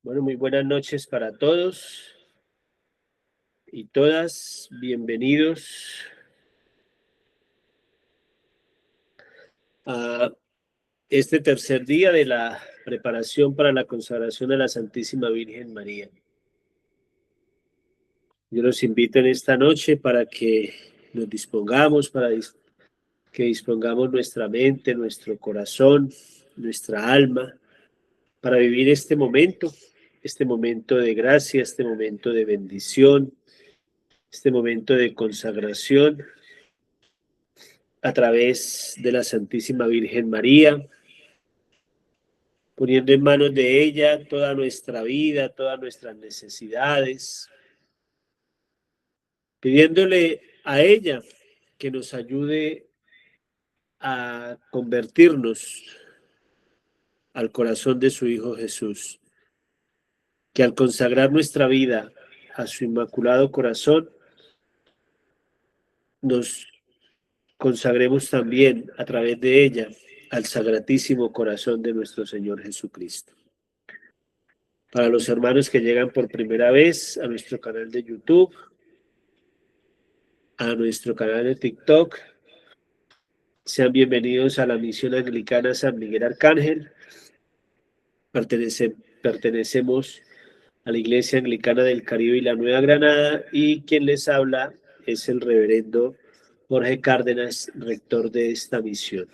Bueno, muy buenas noches para todos y todas. Bienvenidos a este tercer día de la preparación para la consagración a la Santísima Virgen María. Yo los invito en esta noche para que nos dispongamos, que dispongamos nuestra mente, nuestro corazón, nuestra alma, para vivir este momento de gracia, este momento de bendición, este momento de consagración a través de la Santísima Virgen María, poniendo en manos de ella toda nuestra vida, todas nuestras necesidades, pidiéndole a ella que nos ayude a convertirnos al corazón de su Hijo Jesús, que al consagrar nuestra vida a su Inmaculado Corazón, nos consagremos también a través de ella al Sagratísimo Corazón de nuestro Señor Jesucristo. Para los hermanos que llegan por primera vez a nuestro canal de YouTube, a nuestro canal de TikTok, sean bienvenidos a la Misión Anglicana San Miguel Arcángel. Pertenecemos a la Iglesia Anglicana del Caribe y la Nueva Granada, y quien les habla es el reverendo Jorge Cárdenas, rector de esta misión.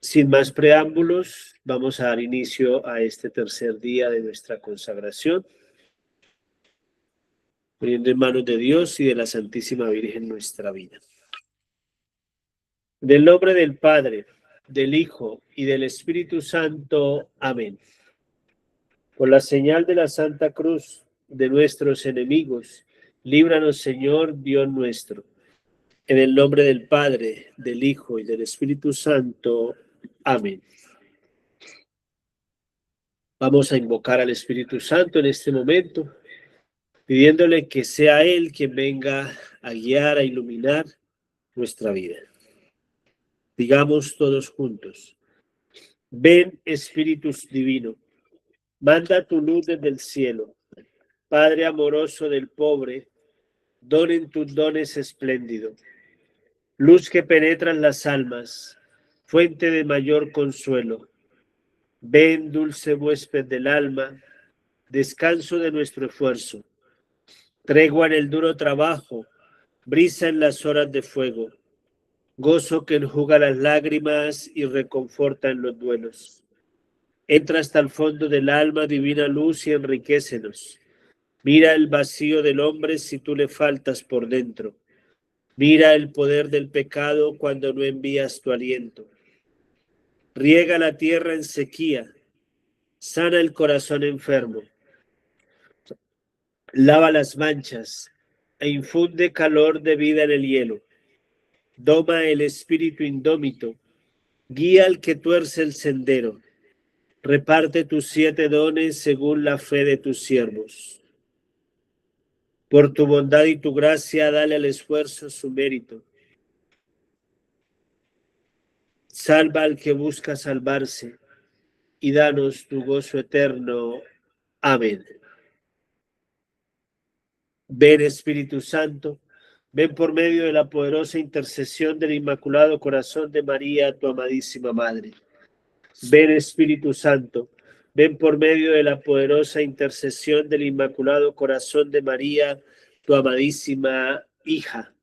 Sin más preámbulos, vamos a dar inicio a este tercer día de nuestra consagración, poniendo en manos de Dios y de la Santísima Virgen nuestra vida. Del nombre del Padre, del Hijo y del Espíritu Santo. Amén. Por la señal de la Santa Cruz de nuestros enemigos, líbranos, Señor, Dios nuestro. En el nombre del Padre, del Hijo y del Espíritu Santo. Amén. Vamos a invocar al Espíritu Santo en este momento, pidiéndole que sea Él quien venga a guiar, a iluminar nuestra vida. Digamos todos juntos: ven, Espíritu Divino, manda tu luz desde el cielo. Padre amoroso del pobre, donen tus dones espléndido. Luz que penetra en las almas, fuente de mayor consuelo. Ven, dulce huésped del alma, descanso de nuestro esfuerzo. Tregua en el duro trabajo, brisa en las horas de fuego. Gozo que enjuga las lágrimas y reconforta en los duelos. Entra hasta el fondo del alma, divina luz, y enriquécenos. Mira el vacío del hombre si tú le faltas por dentro. Mira el poder del pecado cuando no envías tu aliento. Riega la tierra en sequía, sana el corazón enfermo. Lava las manchas e infunde calor de vida en el hielo. Doma el espíritu indómito, guía al que tuerce el sendero. Reparte tus 7 dones según la fe de tus siervos. Por tu bondad y tu gracia, dale al esfuerzo su mérito. Salva al que busca salvarse y danos tu gozo eterno. Amén. Ven, Espíritu Santo, ven por medio de la poderosa intercesión del Inmaculado Corazón de María, tu amadísima Madre. Ven, Espíritu Santo, ven por medio de la poderosa intercesión del Inmaculado Corazón de María, tu amadísima hija.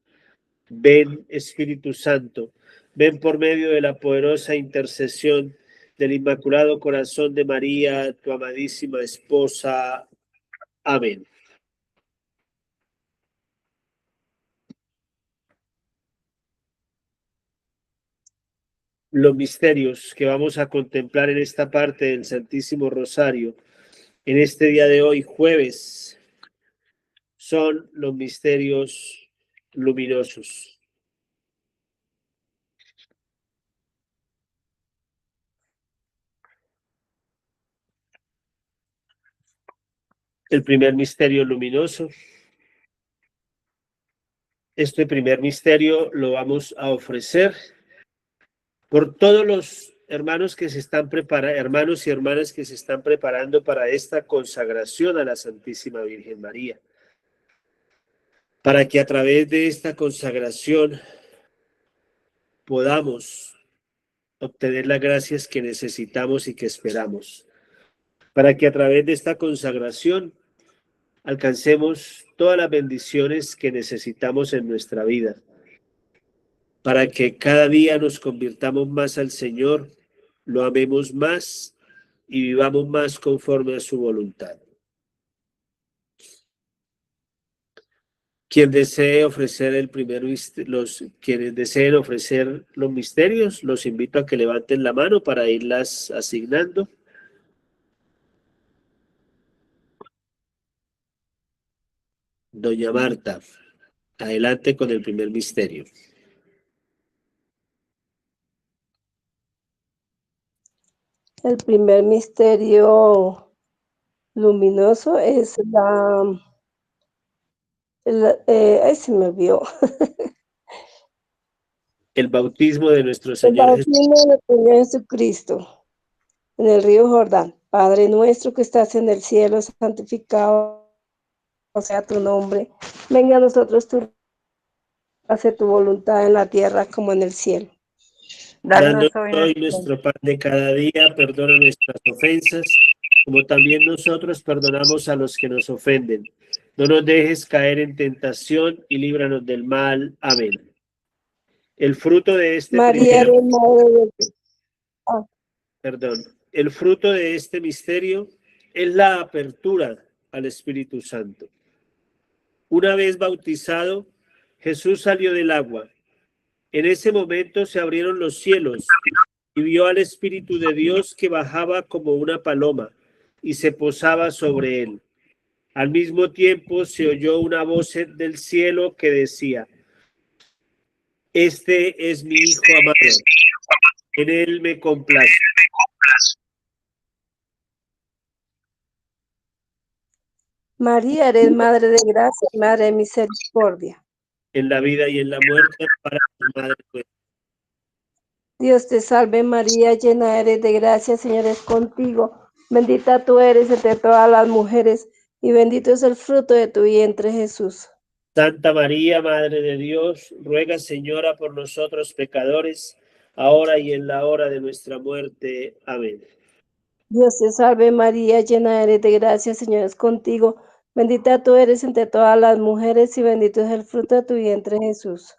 Ven, Espíritu Santo, ven por medio de la poderosa intercesión del Inmaculado Corazón de María, tu amadísima esposa. Amén. Los misterios que vamos a contemplar en esta parte del Santísimo Rosario, en este día de hoy, jueves, son los misterios luminosos. El primer misterio luminoso, este primer misterio lo vamos a ofrecer por todos los hermanos que se están preparando, hermanos y hermanas que se están preparando para esta consagración a la Santísima Virgen María, para que a través de esta consagración podamos obtener las gracias que necesitamos y que esperamos, para que a través de esta consagración alcancemos todas las bendiciones que necesitamos en nuestra vida, para que cada día nos convirtamos más al Señor, lo amemos más y vivamos más conforme a su voluntad. Quien desee ofrecer el primer quienes deseen ofrecer los misterios, los invito a que levanten la mano para irlas asignando. Doña Marta, adelante con el primer misterio. El primer misterio luminoso es ay, se me olvidó. El bautismo de nuestro El Señor Jesús. bautismo de nuestro Señor Jesucristo en el río Jordán. Padre nuestro que estás en el cielo, santificado sea tu nombre. Venga a nosotros tu, hace tu voluntad en la tierra como en el cielo. Danos hoy nuestro pan de cada día, perdona nuestras ofensas, como también nosotros perdonamos a los que nos ofenden. No nos dejes caer en tentación y líbranos del mal. Amén. El fruto de este María, primero, Madre de Dios. perdón, el fruto de este misterio es la apertura al Espíritu Santo. Una vez bautizado, Jesús salió del agua. En ese momento se abrieron los cielos y vio al Espíritu de Dios que bajaba como una paloma y se posaba sobre él. Al mismo tiempo se oyó una voz del cielo que decía: Este es mi Hijo amado, en él me complace. María, eres Madre de gracia, Madre de misericordia. En la vida y en la muerte, para Madre nuestra. Dios te salve María, llena eres de gracia, Señor es contigo. Bendita tú eres entre todas las mujeres y bendito es el fruto de tu vientre, Jesús. Santa María, Madre de Dios, ruega, Señora, por nosotros pecadores, ahora y en la hora de nuestra muerte. Amén. Dios te salve María, llena eres de gracia, Señor es contigo. Bendita tú eres entre todas las mujeres y bendito es el fruto de tu vientre, Jesús.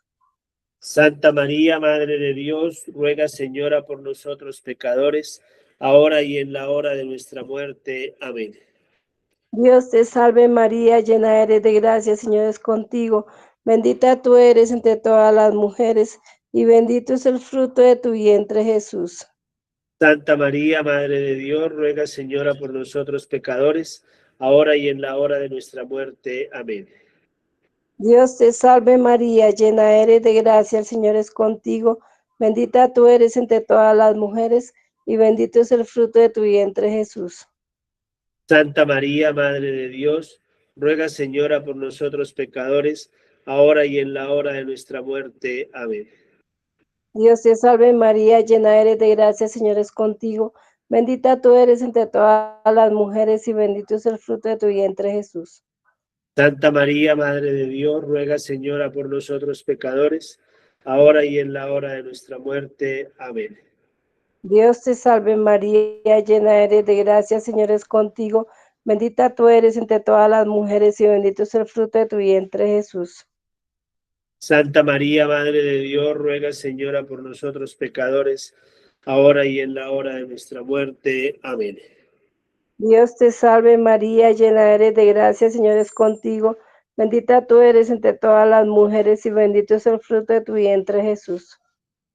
Santa María, Madre de Dios, ruega, Señora, por nosotros pecadores, ahora y en la hora de nuestra muerte. Amén. Dios te salve María, llena eres de gracia, Señor es contigo. Bendita tú eres entre todas las mujeres y bendito es el fruto de tu vientre, Jesús. Santa María, Madre de Dios, ruega, Señora, por nosotros pecadores, ahora y en la hora de nuestra muerte. Amén. Dios te salve María, llena eres de gracia, el Señor es contigo. Bendita tú eres entre todas las mujeres y bendito es el fruto de tu vientre, Jesús. Santa María, Madre de Dios, ruega, Señora, por nosotros pecadores, ahora y en la hora de nuestra muerte. Amén. Dios te salve María, llena eres de gracia, el Señor es contigo. Bendita tú eres entre todas las mujeres y bendito es el fruto de tu vientre, Jesús. Santa María, Madre de Dios, ruega, Señora, por nosotros pecadores, ahora y en la hora de nuestra muerte. Amén. Dios te salve María, llena eres de gracia, el Señor es contigo. Bendita tú eres entre todas las mujeres y bendito es el fruto de tu vientre, Jesús. Santa María, Madre de Dios, ruega, Señora, por nosotros pecadores, ahora y en la hora de nuestra muerte. Amén. Dios te salve María, llena eres de gracia, el Señor es contigo. Bendita tú eres entre todas las mujeres y bendito es el fruto de tu vientre, Jesús.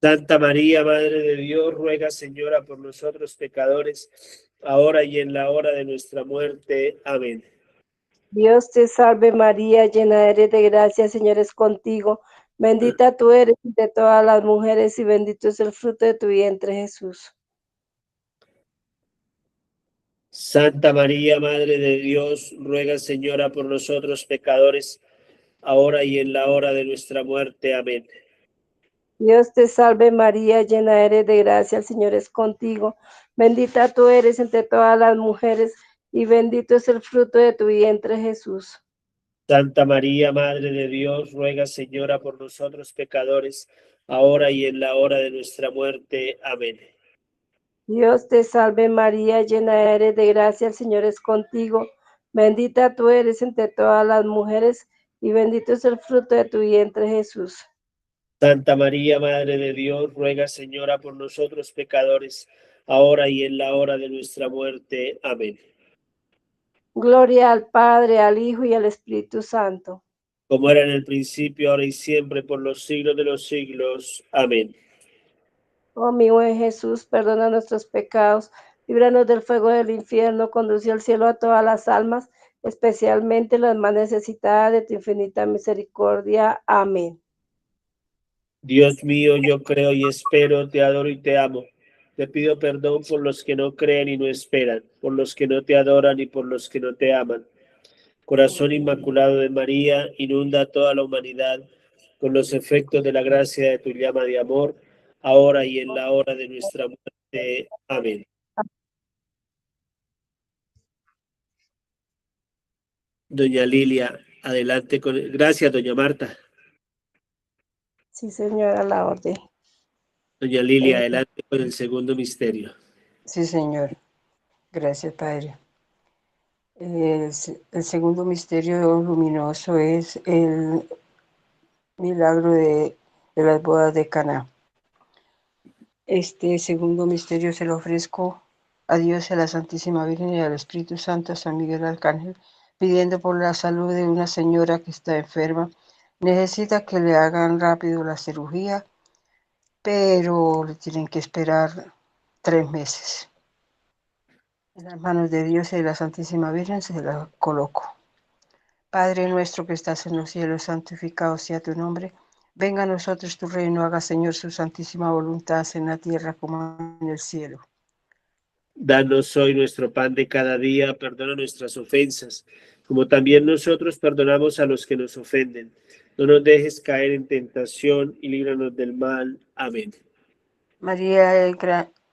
Santa María, Madre de Dios, ruega, Señora, por nosotros pecadores, ahora y en la hora de nuestra muerte. Amén. Dios te salve María, llena eres de gracia, el Señor es contigo. Bendita tú eres entre todas las mujeres y bendito es el fruto de tu vientre, Jesús. Santa María, Madre de Dios, ruega, Señora, por nosotros pecadores, ahora y en la hora de nuestra muerte. Amén. Dios te salve María, llena eres de gracia, el Señor es contigo. Bendita tú eres entre todas las mujeres y bendito es el fruto de tu vientre, Jesús. Santa María, Madre de Dios, ruega, Señora, por nosotros pecadores, ahora y en la hora de nuestra muerte. Amén. Dios te salve María, llena eres de gracia, el Señor es contigo. Bendita tú eres entre todas las mujeres y bendito es el fruto de tu vientre, Jesús. Santa María, Madre de Dios, ruega, Señora, por nosotros pecadores, ahora y en la hora de nuestra muerte. Amén. Gloria al Padre, al Hijo y al Espíritu Santo. Como era en el principio, ahora y siempre, por los siglos de los siglos. Amén. Oh mi buen Jesús, perdona nuestros pecados, líbranos del fuego del infierno, conduce al cielo a todas las almas, especialmente las más necesitadas de tu infinita misericordia. Amén. Dios mío, yo creo y espero, te adoro y te amo. Te pido perdón por los que no creen y no esperan, por los que no te adoran y por los que no te aman. Corazón Inmaculado de María, inunda a toda la humanidad con los efectos de la gracia de tu llama de amor, ahora y en la hora de nuestra muerte. Amén. Doña Lilia, adelante con... Gracias, doña Marta. Sí, Señora, la orden. Doña Lilia, Eh, adelante con el segundo misterio. sí, Señor. Gracias, Padre. El segundo misterio luminoso es el milagro de las bodas de Caná. Este segundo misterio se lo ofrezco a Dios y a la Santísima Virgen y al Espíritu Santo, a San Miguel Arcángel, pidiendo por la salud de una señora que está enferma. Necesita que le hagan rápido la cirugía, pero le tienen que esperar 3 meses. En las manos de Dios y de la Santísima Virgen se la coloco. Padre nuestro que estás en los cielos, santificado sea tu nombre. Venga a nosotros tu reino, haga Señor su santísima voluntad en la tierra como en el cielo. Danos hoy nuestro pan de cada día, perdona nuestras ofensas, como también nosotros perdonamos a los que nos ofenden. No nos dejes caer en tentación y líbranos del mal. Amén. María,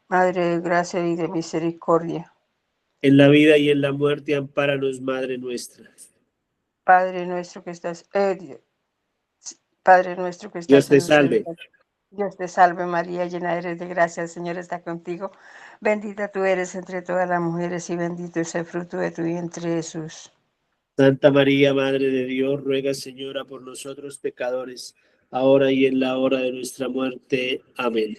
Madre de gracia y de misericordia. En la vida y en la muerte, ampáranos, Madre nuestra. Padre nuestro que estás, Padre nuestro que Dios estás te en los cielos. salve. Dios te salve María, llena eres de gracia, el Señor está contigo. Bendita tú eres entre todas las mujeres y bendito es el fruto de tu vientre, Jesús. Santa María, Madre de Dios, ruega, Señora, por nosotros pecadores, ahora y en la hora de nuestra muerte. Amén.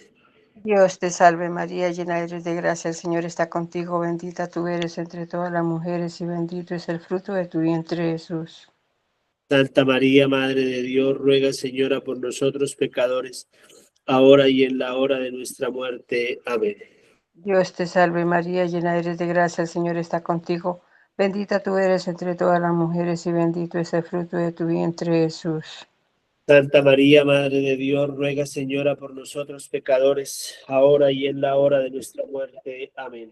Dios te salve María, llena eres de gracia, el Señor está contigo, bendita tú eres entre todas las mujeres y bendito es el fruto de tu vientre, Jesús. Santa María, Madre de Dios, ruega, Señora, por nosotros pecadores, ahora y en la hora de nuestra muerte. Amén. Dios te salve María, llena eres de gracia, el Señor está contigo, bendita tú eres entre todas las mujeres y bendito es el fruto de tu vientre, Jesús. Santa María, Madre de Dios, ruega, Señora, por nosotros pecadores, ahora y en la hora de nuestra muerte. Amén.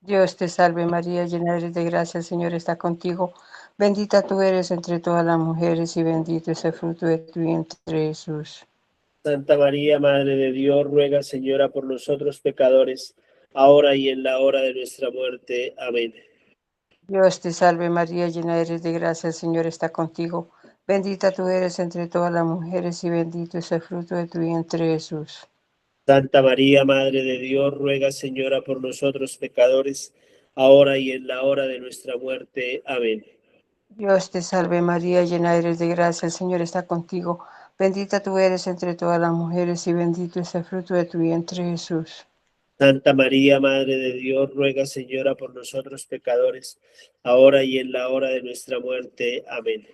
Dios te salve María, llena eres de gracia, el Señor está contigo, bendita tú eres entre todas las mujeres y bendito es el fruto de tu vientre, Jesús. Santa María, Madre de Dios, ruega, Señora, por nosotros pecadores, ahora y en la hora de nuestra muerte. Amén. Dios te salve María, llena eres de gracia, el Señor está contigo. Bendita tú eres entre todas las mujeres y bendito es el fruto de tu vientre, Jesús. Santa María, Madre de Dios, ruega, Señora, por nosotros pecadores, ahora y en la hora de nuestra muerte. Amén. Dios te salve María, llena eres de gracia, el Señor está contigo. Bendita tú eres entre todas las mujeres y bendito es el fruto de tu vientre, Jesús. Santa María, Madre de Dios, ruega, Señora, por nosotros pecadores, ahora y en la hora de nuestra muerte. Amén.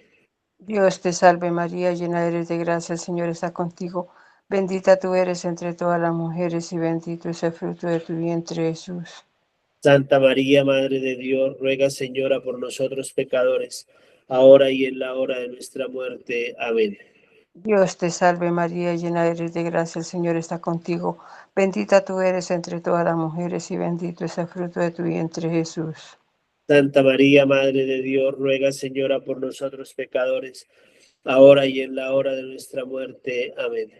Dios te salve María, llena eres de gracia, el Señor está contigo. Bendita tú eres entre todas las mujeres y bendito es el fruto de tu vientre, Jesús. Santa María, Madre de Dios, ruega, Señora, por nosotros pecadores, ahora y en la hora de nuestra muerte. Amén. Dios te salve María, llena eres de gracia, el Señor está contigo. Bendita tú eres entre todas las mujeres y bendito es el fruto de tu vientre, Jesús. Santa María, Madre de Dios, ruega, Señora, por nosotros pecadores, ahora y en la hora de nuestra muerte. Amén.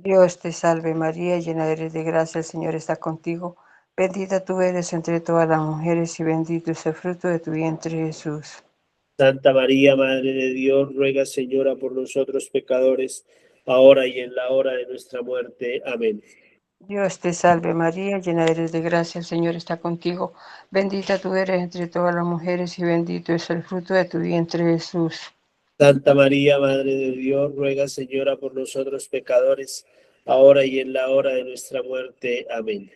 Dios te salve María, llena eres de gracia, el Señor está contigo. Bendita tú eres entre todas las mujeres y bendito es el fruto de tu vientre, Jesús. Santa María, Madre de Dios, ruega, Señora, por nosotros pecadores, ahora y en la hora de nuestra muerte. Amén. Dios te salve María, llena eres de gracia, el Señor está contigo. Bendita tú eres entre todas las mujeres y bendito es el fruto de tu vientre, Jesús. Santa María, Madre de Dios, ruega, Señora, por nosotros pecadores, ahora y en la hora de nuestra muerte. Amén.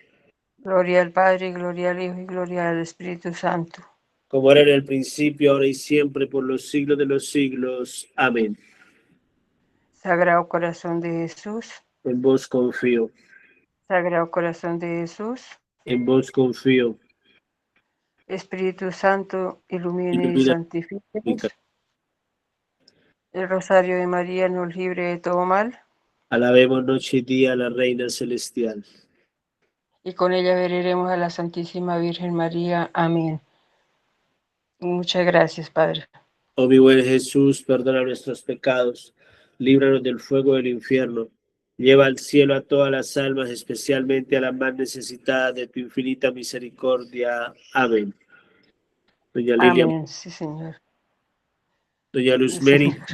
Gloria al Padre, gloria al Hijo y gloria al Espíritu Santo. Como era en el principio, ahora y siempre, por los siglos de los siglos. Amén. Sagrado Corazón de Jesús, En vos confío, Sagrado Corazón de Jesús, en vos confío. Espíritu Santo, ilumine y Ilumina mi santifíquenos. El Rosario de María nos libre de todo mal Alabemos noche y día a la Reina Celestial. y con ella veneremos a la Santísima Virgen María. Amén. Muchas gracias, Padre. Oh mi buen Jesús, perdona nuestros pecados, líbranos del fuego del infierno, lleva al cielo a todas las almas, especialmente a las más necesitadas de tu infinita misericordia. Amén. Doña Lilia, Amén. Sí, Señor. Doña Sí, Luz Mary, Señor.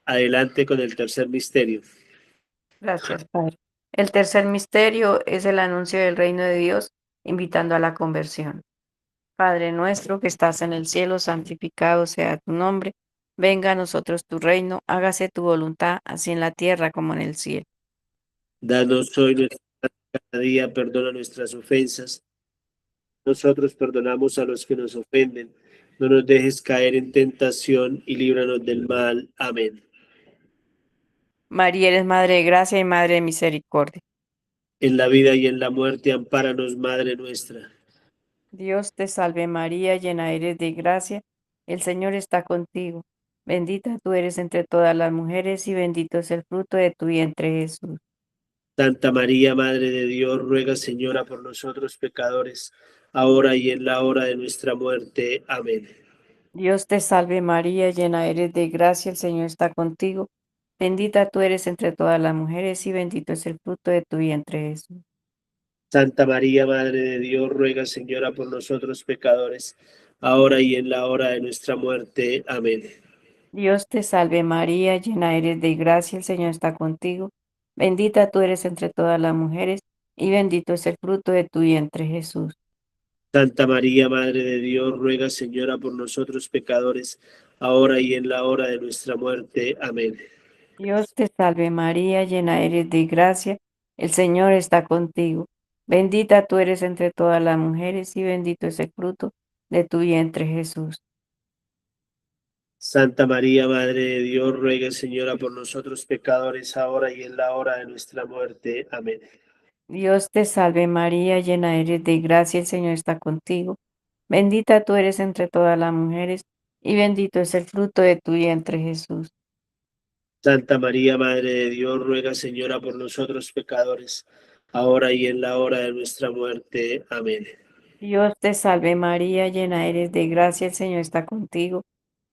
adelante con el tercer misterio. Gracias, Padre. El tercer misterio es el anuncio del reino de Dios, invitando a la conversión. Padre nuestro que estás en el cielo, santificado sea tu nombre. Venga a nosotros tu reino, hágase tu voluntad, así en la tierra como en el cielo. Danos hoy nuestro pan de cada día, perdona nuestras ofensas. Nosotros perdonamos a los que nos ofenden. No nos dejes caer en tentación y líbranos del mal. Amén. María, eres Madre de gracia y Madre de misericordia. En la vida y en la muerte, ampáranos, Madre nuestra. Dios te salve María, llena eres de gracia, el Señor está contigo. Bendita tú eres entre todas las mujeres y bendito es el fruto de tu vientre, Jesús. Santa María, Madre de Dios, ruega, Señora, por nosotros pecadores, ahora y en la hora de nuestra muerte. Amén. Dios te salve María, llena eres de gracia, el Señor está contigo. Bendita tú eres entre todas las mujeres y bendito es el fruto de tu vientre, Jesús. Santa María, Madre de Dios, ruega, Señora, por nosotros pecadores, ahora y en la hora de nuestra muerte. Amén. Dios te salve María, llena eres de gracia, el Señor está contigo. Bendita tú eres entre todas las mujeres y bendito es el fruto de tu vientre, Jesús. Santa María, Madre de Dios, ruega, Señora, por nosotros pecadores, ahora y en la hora de nuestra muerte. Amén. Dios te salve María, llena eres de gracia, el Señor está contigo. Bendita tú eres entre todas las mujeres y bendito es el fruto de tu vientre, Jesús. Santa María, Madre de Dios, ruega, Señora, por nosotros pecadores, ahora y en la hora de nuestra muerte. Amén. Dios te salve María, llena eres de gracia, el Señor está contigo. Bendita tú eres entre todas las mujeres y bendito es el fruto de tu vientre, Jesús. Santa María, Madre de Dios, ruega, Señora, por nosotros pecadores, ahora y en la hora de nuestra muerte. Amén. Dios te salve María, llena eres de gracia, el Señor está contigo.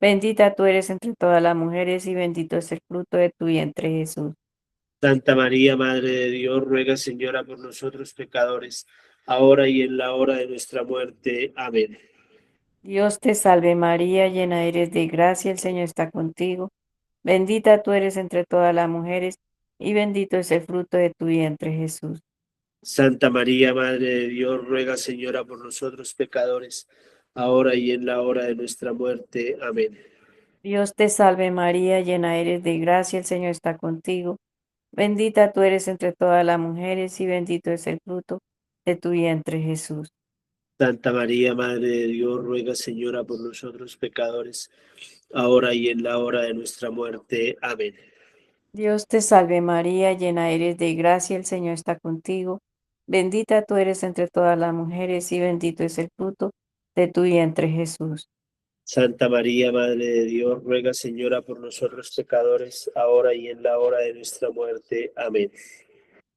Bendita tú eres entre todas las mujeres y bendito es el fruto de tu vientre, Jesús. Santa María, Madre de Dios, ruega, Señora, por nosotros pecadores, ahora y en la hora de nuestra muerte. Amén. Dios te salve María, llena eres de gracia, el Señor está contigo. Bendita tú eres entre todas las mujeres y bendito es el fruto de tu vientre, Jesús. Santa María, Madre de Dios, ruega, Señora, por nosotros pecadores, ahora y en la hora de nuestra muerte. Amén. Dios te salve María, llena eres de gracia, el Señor está contigo. Bendita tú eres entre todas las mujeres y bendito es el fruto de tu vientre, Jesús. Santa María, Madre de Dios, ruega, Señora, por nosotros pecadores, ahora y en la hora de nuestra muerte. Amén. Dios te salve María, llena eres de gracia, el Señor está contigo. Bendita tú eres entre todas las mujeres y bendito es el fruto de tu vientre, Jesús. Santa María, Madre de Dios, ruega, Señora, por nosotros pecadores, ahora y en la hora de nuestra muerte. Amén.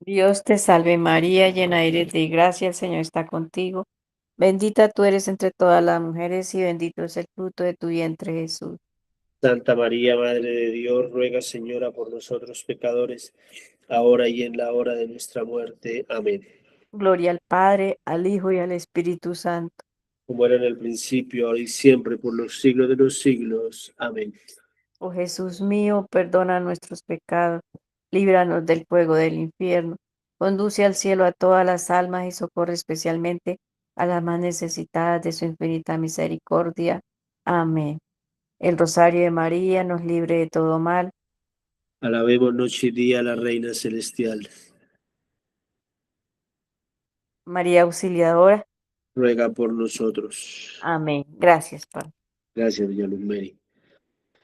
Dios te salve María, llena eres de gracia, el Señor está contigo. Bendita tú eres entre todas las mujeres y bendito es el fruto de tu vientre, Jesús. Santa María, Madre de Dios, ruega, Señora, por nosotros pecadores, ahora y en la hora de nuestra muerte. Amén. Gloria al Padre, al Hijo y al Espíritu Santo. Como era en el principio, ahora y siempre, por los siglos de los siglos. Amén. Oh Jesús mío, perdona nuestros pecados, líbranos del fuego del infierno, conduce al cielo a todas las almas y socorre especialmente a las más necesitadas de su infinita misericordia. Amén. El Rosario de María nos libre de todo mal. Alabemos noche y día a la Reina Celestial. María Auxiliadora. Ruega por nosotros. Amén. Gracias, Padre. Gracias, doña Luz Mary.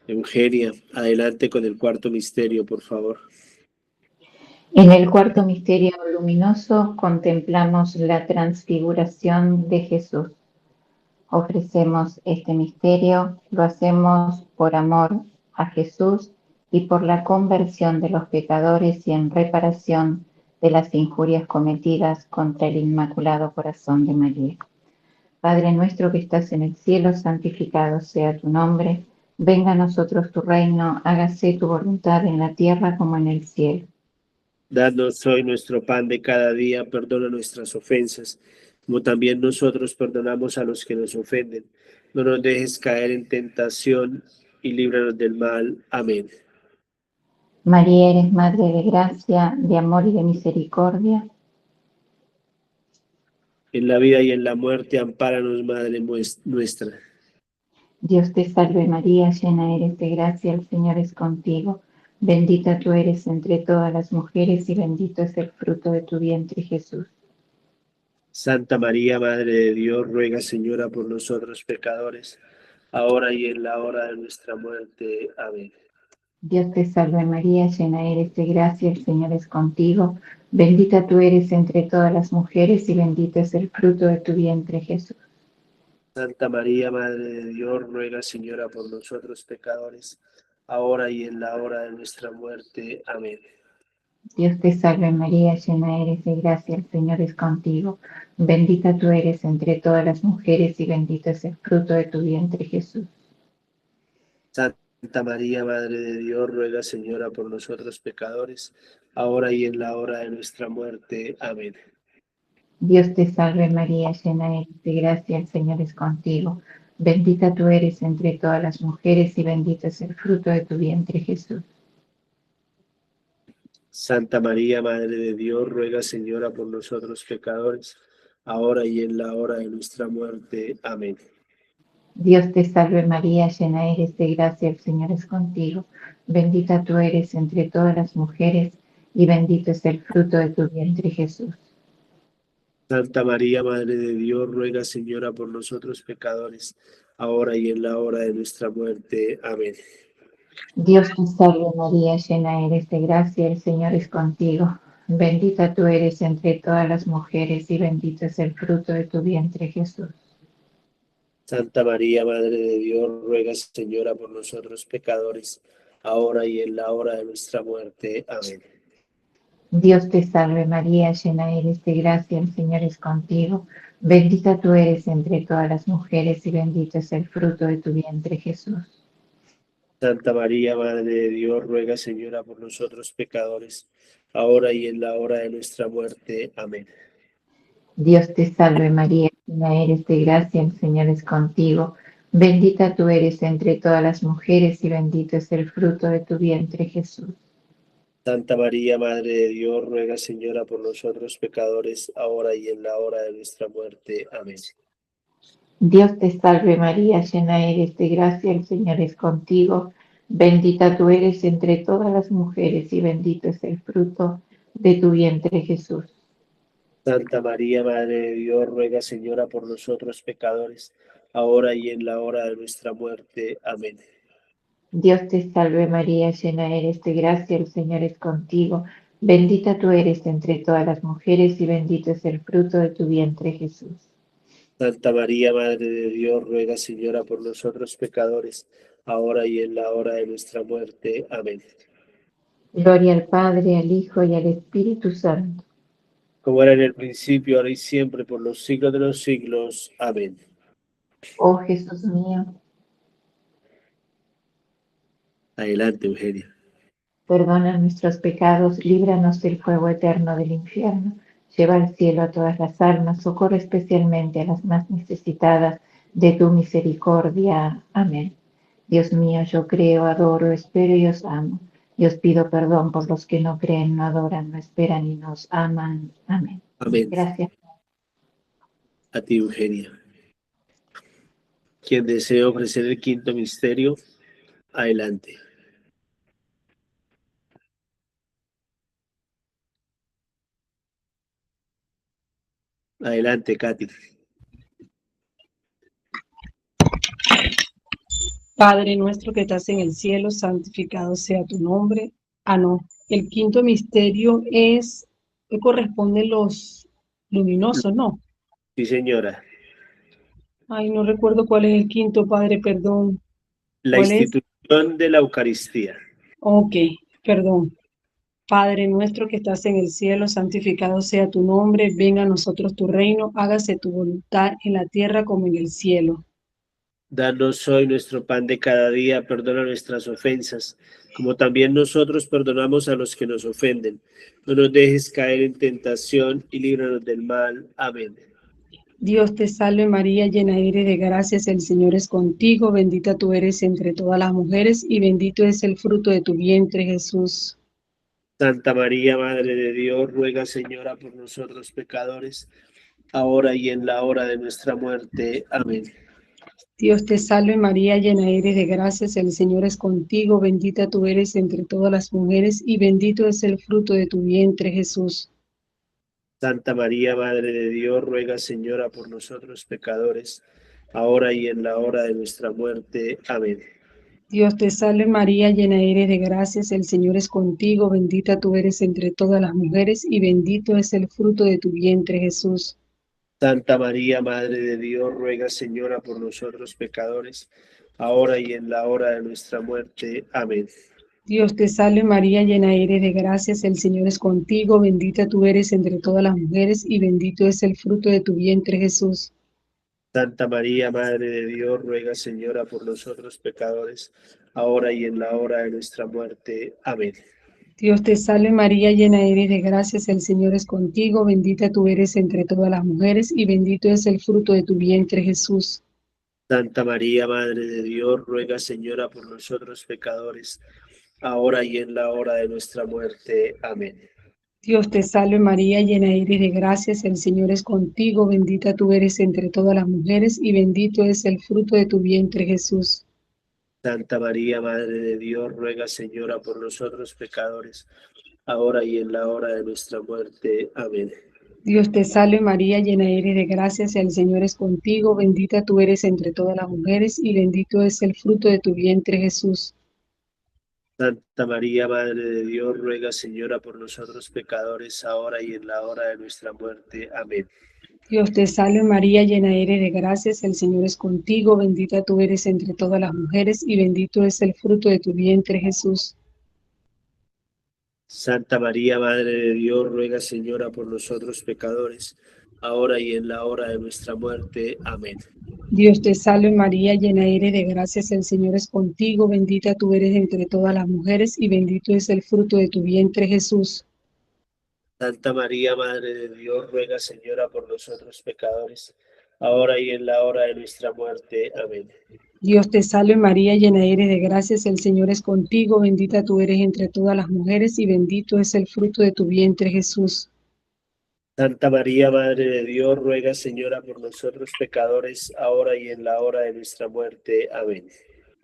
Eugenia, adelante con el cuarto misterio, por favor. En el cuarto misterio luminoso contemplamos la transfiguración de Jesús. Ofrecemos este misterio, lo hacemos por amor a Jesús y por la conversión de los pecadores y en reparación de las injurias cometidas contra el Inmaculado Corazón de María. Padre nuestro que estás en el cielo, santificado sea tu nombre. Venga a nosotros tu reino, hágase tu voluntad en la tierra como en el cielo. Danos hoy nuestro pan de cada día, perdona nuestras ofensas, como también nosotros perdonamos a los que nos ofenden. No nos dejes caer en tentación y líbranos del mal. Amén. María, eres Madre de gracia, de amor y de misericordia. En la vida y en la muerte, ampáranos, Madre nuestra. Dios te salve María, llena eres de gracia, el Señor es contigo. Bendita tú eres entre todas las mujeres y bendito es el fruto de tu vientre, Jesús. Santa María, Madre de Dios, ruega, Señora, por nosotros pecadores, ahora y en la hora de nuestra muerte. Amén. Dios te salve María, llena eres de gracia, el Señor es contigo. Bendita tú eres entre todas las mujeres y bendito es el fruto de tu vientre, Jesús. Santa María, Madre de Dios, ruega, Señora, por nosotros pecadores, ahora y en la hora de nuestra muerte. Amén. Dios te salve María, llena eres de gracia, el Señor es contigo. Bendita tú eres entre todas las mujeres y bendito es el fruto de tu vientre, Jesús. Santa María, Madre de Dios, ruega, Señora, por nosotros pecadores, ahora y en la hora de nuestra muerte. Amén. Dios te salve María, llena eres de gracia, el Señor es contigo. Bendita tú eres entre todas las mujeres y bendito es el fruto de tu vientre, Jesús. Santa María, Madre de Dios, ruega, Señora, por nosotros pecadores, ahora y en la hora de nuestra muerte. Amén. Dios te salve María, llena eres de gracia, el Señor es contigo. Bendita tú eres entre todas las mujeres y bendito es el fruto de tu vientre, Jesús. Santa María, Madre de Dios, ruega, Señora, por nosotros pecadores, ahora y en la hora de nuestra muerte. Amén. Dios te salve María, llena eres de gracia, el Señor es contigo. Bendita tú eres entre todas las mujeres y bendito es el fruto de tu vientre, Jesús. Santa María, Madre de Dios, ruega, Señora, por nosotros pecadores, ahora y en la hora de nuestra muerte. Amén. Dios te salve María, llena eres de gracia, el Señor es contigo. Bendita tú eres entre todas las mujeres y bendito es el fruto de tu vientre, Jesús. Santa María, Madre de Dios, ruega, Señora, por nosotros pecadores, ahora y en la hora de nuestra muerte. Amén. Dios te salve María, llena eres de gracia, el Señor es contigo. Bendita tú eres entre todas las mujeres y bendito es el fruto de tu vientre, Jesús. Santa María, Madre de Dios, ruega, Señora, por nosotros pecadores, ahora y en la hora de nuestra muerte. Amén. Dios te salve María, llena eres de gracia, el Señor es contigo. Bendita tú eres entre todas las mujeres y bendito es el fruto de tu vientre, Jesús. Santa María, Madre de Dios, ruega, Señora, por nosotros pecadores, ahora y en la hora de nuestra muerte. Amén. Dios te salve María, llena eres de gracia, el Señor es contigo. Bendita tú eres entre todas las mujeres y bendito es el fruto de tu vientre, Jesús. Santa María, Madre de Dios, ruega, Señora, por nosotros pecadores, ahora y en la hora de nuestra muerte. Amén. Gloria al Padre, al Hijo y al Espíritu Santo. Como era en el principio, ahora y siempre, por los siglos de los siglos. Amén. Oh Jesús mío, Adelante, Eugenia. Perdona nuestros pecados, líbranos del fuego eterno del infierno. Lleva al cielo a todas las almas, socorre especialmente a las más necesitadas de tu misericordia. Amén. Dios mío, yo creo, adoro, espero y os amo. Y os pido perdón por los que no creen, no adoran, no esperan y nos aman. Amén. Amén. Gracias. A ti, Eugenia. Quien desee ofrecer el quinto misterio, adelante. Adelante, Katy. Padre nuestro que estás en el cielo, santificado sea tu nombre. Ah, no. El quinto misterio es, corresponde los luminosos, ¿no? Sí, señora. Ay, no recuerdo cuál es el quinto, Padre, perdón. La ¿Cuál es? institución de la Eucaristía. Ok, perdón. Padre nuestro que estás en el cielo, santificado sea tu nombre. Venga a nosotros tu reino, hágase tu voluntad en la tierra como en el cielo. Danos hoy nuestro pan de cada día, perdona nuestras ofensas, como también nosotros perdonamos a los que nos ofenden. No nos dejes caer en tentación y líbranos del mal. Amén. Dios te salve María, llena eres de gracias, el Señor es contigo, bendita tú eres entre todas las mujeres y bendito es el fruto de tu vientre, Jesús. Santa María, Madre de Dios, ruega, Señora, por nosotros pecadores, ahora y en la hora de nuestra muerte. Amén. Dios te salve María, llena eres de gracias, el Señor es contigo, bendita tú eres entre todas las mujeres y bendito es el fruto de tu vientre, Jesús. Santa María, Madre de Dios, ruega, Señora, por nosotros pecadores, ahora y en la hora de nuestra muerte. Amén. Dios te salve María, llena eres de gracias, el Señor es contigo, bendita tú eres entre todas las mujeres y bendito es el fruto de tu vientre, Jesús. Santa María, Madre de Dios, ruega, Señora, por nosotros pecadores, ahora y en la hora de nuestra muerte. Amén. Dios te salve María, llena eres de gracias, el Señor es contigo, bendita tú eres entre todas las mujeres y bendito es el fruto de tu vientre, Jesús. Santa María, Madre de Dios, ruega, Señora, por nosotros pecadores, ahora y en la hora de nuestra muerte. Amén. Dios te salve María, llena eres de gracias, el Señor es contigo, bendita tú eres entre todas las mujeres y bendito es el fruto de tu vientre, Jesús. Santa María, Madre de Dios, ruega, Señora, por nosotros pecadores, ahora y en la hora de nuestra muerte. Amén. Dios te salve María, llena eres de gracias, el Señor es contigo, bendita tú eres entre todas las mujeres y bendito es el fruto de tu vientre, Jesús. Santa María, Madre de Dios, ruega, Señora, por nosotros pecadores, ahora y en la hora de nuestra muerte. Amén. Dios te salve María, llena eres de gracias, el Señor es contigo, bendita tú eres entre todas las mujeres y bendito es el fruto de tu vientre, Jesús. Santa María, Madre de Dios, ruega, Señora, por nosotros pecadores, ahora y en la hora de nuestra muerte. Amén. Dios te salve María, llena eres de gracias, el Señor es contigo, bendita tú eres entre todas las mujeres y bendito es el fruto de tu vientre, Jesús. Santa María, Madre de Dios, ruega, Señora, por nosotros pecadores, ahora y en la hora de nuestra muerte. Amén. Dios te salve María, llena eres de gracias, el Señor es contigo, bendita tú eres entre todas las mujeres y bendito es el fruto de tu vientre, Jesús. Santa María, Madre de Dios, ruega, Señora, por nosotros pecadores, ahora y en la hora de nuestra muerte. Amén. Dios te salve María, llena eres de gracias, el Señor es contigo, bendita tú eres entre todas las mujeres y bendito es el fruto de tu vientre, Jesús. Santa María, Madre de Dios, ruega, Señora, por nosotros pecadores, ahora y en la hora de nuestra muerte. Amén.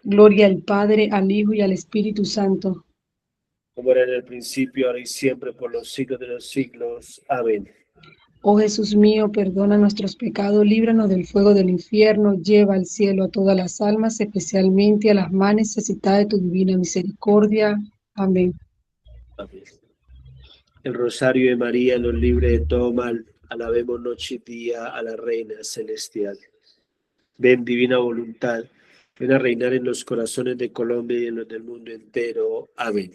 Gloria al Padre, al Hijo y al Espíritu Santo. Como era en el principio, ahora y siempre, por los siglos de los siglos. Amén. Oh Jesús mío, perdona nuestros pecados, líbranos del fuego del infierno, lleva al cielo a todas las almas, especialmente a las más necesitadas de tu divina misericordia. Amén. Amén. El rosario de María nos libre de todo mal. Alabemos noche y día a la Reina Celestial. Ven, divina voluntad, ven a reinar en los corazones de Colombia y en los del mundo entero. Amén.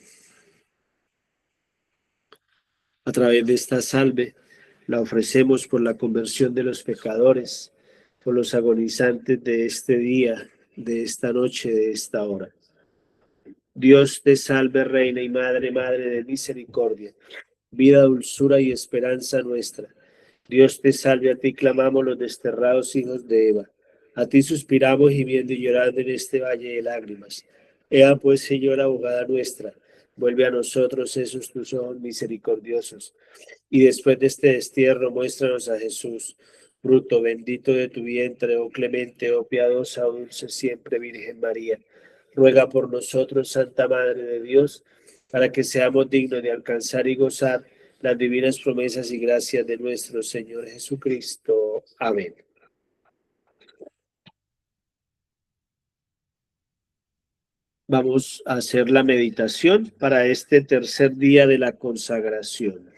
A través de esta salve, la ofrecemos por la conversión de los pecadores, por los agonizantes de este día, de esta noche, de esta hora. Dios te salve, Reina y Madre, Madre de misericordia, vida, dulzura y esperanza nuestra. Dios te salve, a ti clamamos los desterrados hijos de Eva. A ti suspiramos gimiendo y llorando en este valle de lágrimas. Ea pues, Señora, abogada nuestra, vuelve a nosotros esos tus ojos misericordiosos. Y después de este destierro, muéstranos a Jesús, fruto bendito de tu vientre, oh clemente, oh piadosa, oh dulce siempre, Virgen María. Ruega por nosotros, Santa Madre de Dios, para que seamos dignos de alcanzar y gozar las divinas promesas y gracias de nuestro Señor Jesucristo. Amén. Vamos a hacer la meditación para este tercer día de la consagración.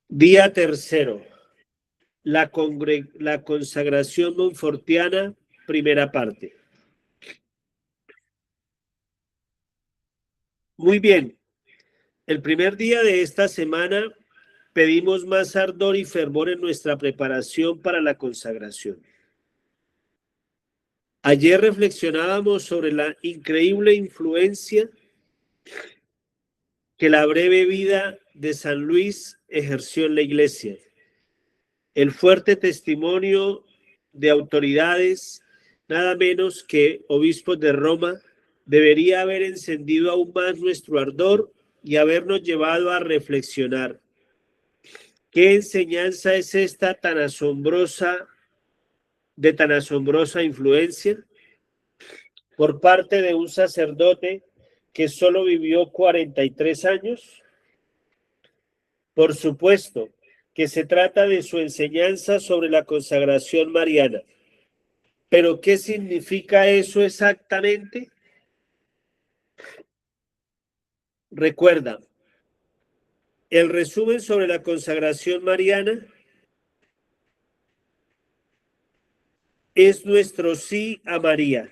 Día tercero. La consagración monfortiana, primera parte. Muy bien. El primer día de esta semana pedimos más ardor y fervor en nuestra preparación para la consagración. Ayer reflexionábamos sobre la increíble influencia que la breve vida de San Luis ejerció en la Iglesia. El fuerte testimonio de autoridades, nada menos que obispos de Roma, debería haber encendido aún más nuestro ardor y habernos llevado a reflexionar. ¿Qué enseñanza es esta de tan asombrosa influencia por parte de un sacerdote que solo vivió 43 años? Por supuesto que se trata de su enseñanza sobre la consagración mariana. ¿Pero qué significa eso exactamente? Recuerda, el resumen sobre la consagración mariana es nuestro sí a María,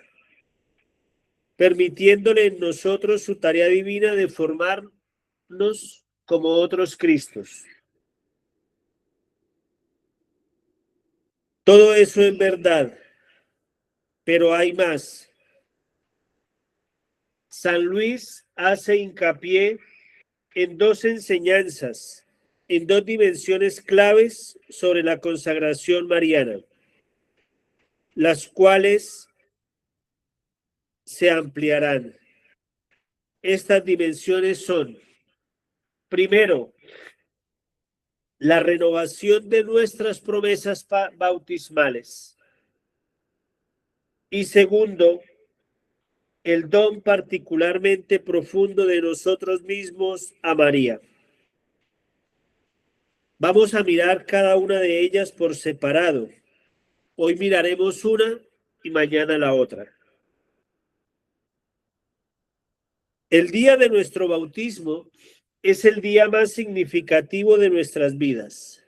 permitiéndole en nosotros su tarea divina de formarnos como otros Cristos. Todo eso es verdad, pero hay más. San Luis hace hincapié en dos enseñanzas, en dos dimensiones claves sobre la consagración mariana, las cuales se ampliarán. Estas dimensiones son, primero, la renovación de nuestras promesas bautismales. Y segundo, el don particularmente profundo de nosotros mismos a María. Vamos a mirar cada una de ellas por separado. Hoy miraremos una y mañana la otra. El día de nuestro bautismo es el día más significativo de nuestras vidas.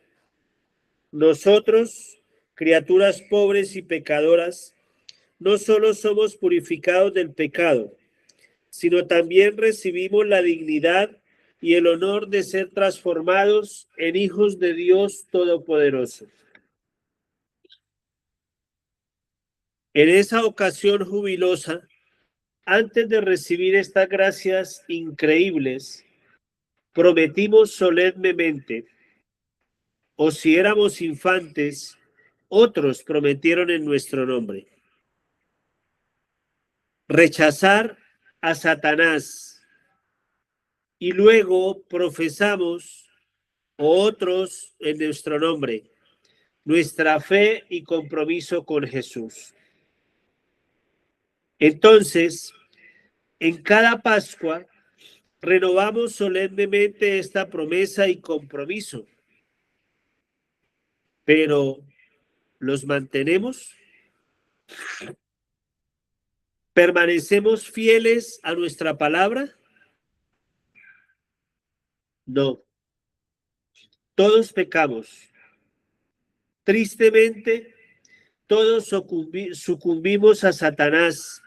Nosotros, criaturas pobres y pecadoras, no solo somos purificados del pecado, sino también recibimos la dignidad y el honor de ser transformados en hijos de Dios Todopoderoso. En esa ocasión jubilosa, antes de recibir estas gracias increíbles, prometimos solemnemente, o si éramos infantes, otros prometieron en nuestro nombre, rechazar a Satanás, y luego profesamos, o otros en nuestro nombre, nuestra fe y compromiso con Jesús. Entonces, en cada Pascua, renovamos solemnemente esta promesa y compromiso, pero ¿los mantenemos? ¿Permanecemos fieles a nuestra palabra? No. Todos pecamos. Tristemente, todos sucumbimos a Satanás,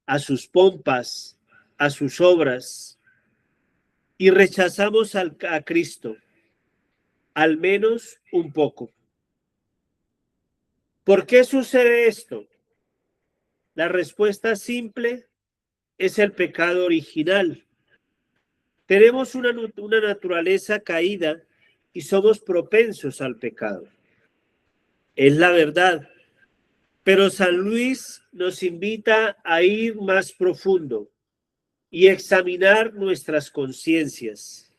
a sus pompas, a sus obras, y rechazamos a Cristo, al menos un poco. ¿Por qué sucede esto? La respuesta simple es el pecado original. Tenemos una naturaleza caída y somos propensos al pecado. Es la verdad. Pero San Luis nos invita a ir más profundo y examinar nuestras conciencias.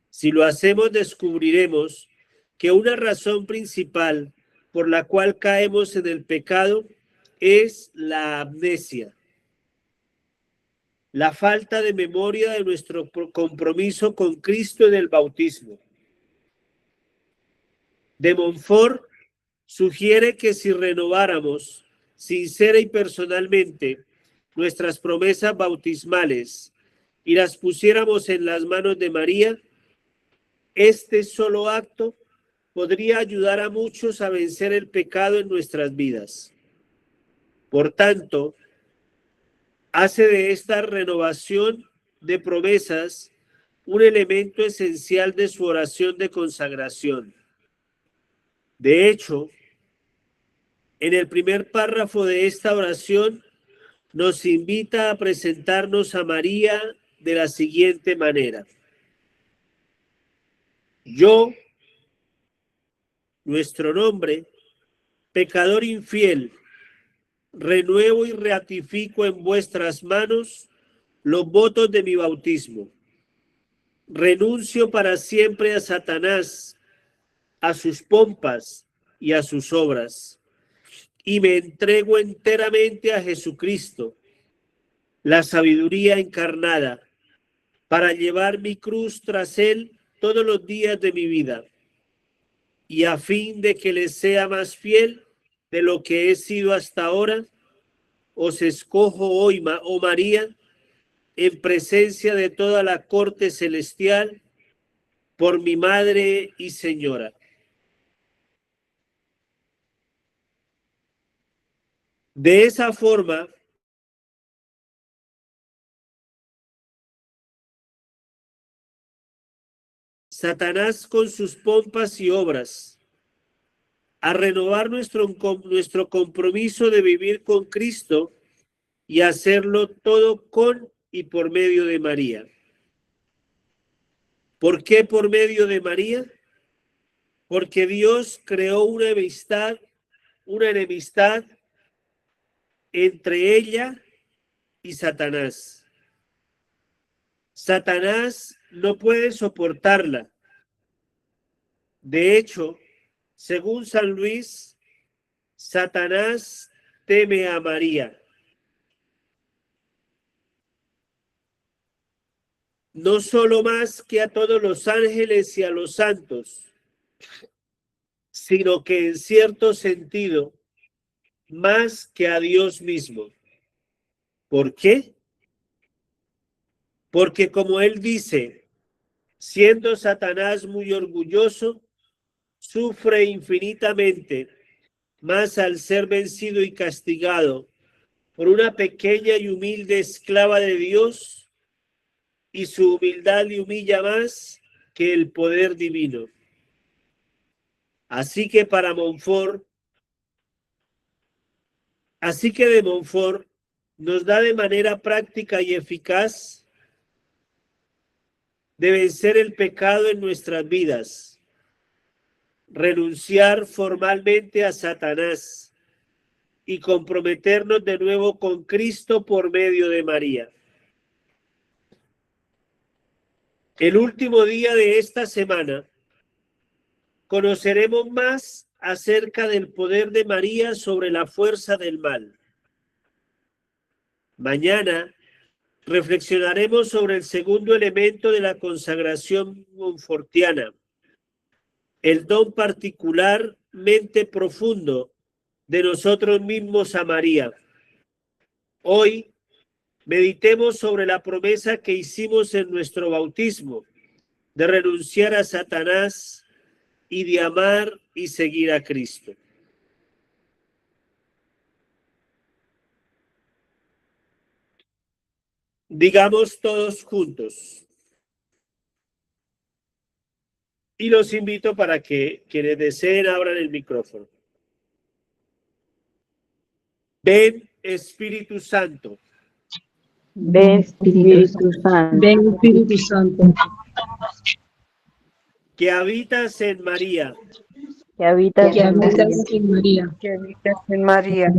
Si lo hacemos, descubriremos que una razón principal por la cual caemos en el pecado es la amnesia, la falta de memoria de nuestro compromiso con Cristo en el bautismo. De Montfort sugiere que si renováramos sincera y personalmente nuestras promesas bautismales y las pusiéramos en las manos de María, este solo acto podría ayudar a muchos a vencer el pecado en nuestras vidas. Por tanto, hace de esta renovación de promesas un elemento esencial de su oración de consagración. De hecho, en el primer párrafo de esta oración nos invita a presentarnos a María de la siguiente manera. Yo, nuestro nombre, pecador infiel, renuevo y ratifico en vuestras manos los votos de mi bautismo. Renuncio para siempre a Satanás, a sus pompas y a sus obras, y me entrego enteramente a Jesucristo, la sabiduría encarnada, para llevar mi cruz tras él todos los días de mi vida, y a fin de que le sea más fiel de lo que he sido hasta ahora, os escojo hoy, oh María, en presencia de toda la corte celestial, por mi Madre y Señora. De esa forma, Satanás con sus pompas y obras, a renovar nuestro compromiso de vivir con Cristo y hacerlo todo con y por medio de María. ¿Por qué por medio de María? Porque Dios creó una enemistad entre ella y Satanás. Satanás no puede soportarla. De hecho, según San Luis, Satanás teme a María. No solo más que a todos los ángeles y a los santos, sino que en cierto sentido, más que a Dios mismo. ¿Por qué? Porque como él dice, siendo Satanás muy orgulloso, sufre infinitamente más al ser vencido y castigado por una pequeña y humilde esclava de Dios, y su humildad le humilla más que el poder divino. Así que de Montfort nos da de manera práctica y eficaz de vencer el pecado en nuestras vidas, renunciar formalmente a Satanás y comprometernos de nuevo con Cristo por medio de María. El último día de esta semana conoceremos más acerca del poder de María sobre la fuerza del mal. Mañana reflexionaremos sobre el segundo elemento de la consagración monfortiana, el don particularmente profundo de nosotros mismos a María. Hoy meditemos sobre la promesa que hicimos en nuestro bautismo de renunciar a Satanás y de amar y seguir a Cristo. Digamos todos juntos. Y los invito para que quienes deseen abran el micrófono. Ven, Espíritu Santo. Ven Espíritu Santo, Ven Espíritu Santo, que habitas en María. que habitas que en María. habitas en María. Que habitas en María.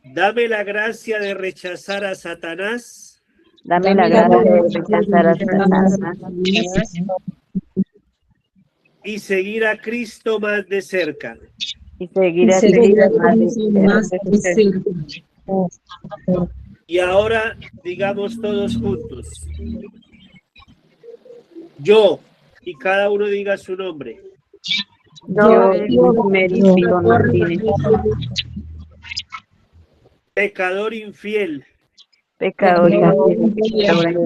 Dame la gracia de rechazar a Satanás Dame la Dame gracia de la rechazar a Satanás y seguir a Cristo más de cerca. y seguir y a seguir Cristo a más de Cristo cerca. más de cerca. Y ahora digamos todos juntos. Yo, y cada uno diga su nombre. Yo, Mary Figo Martínez, Pecador infiel, Pecador infiel,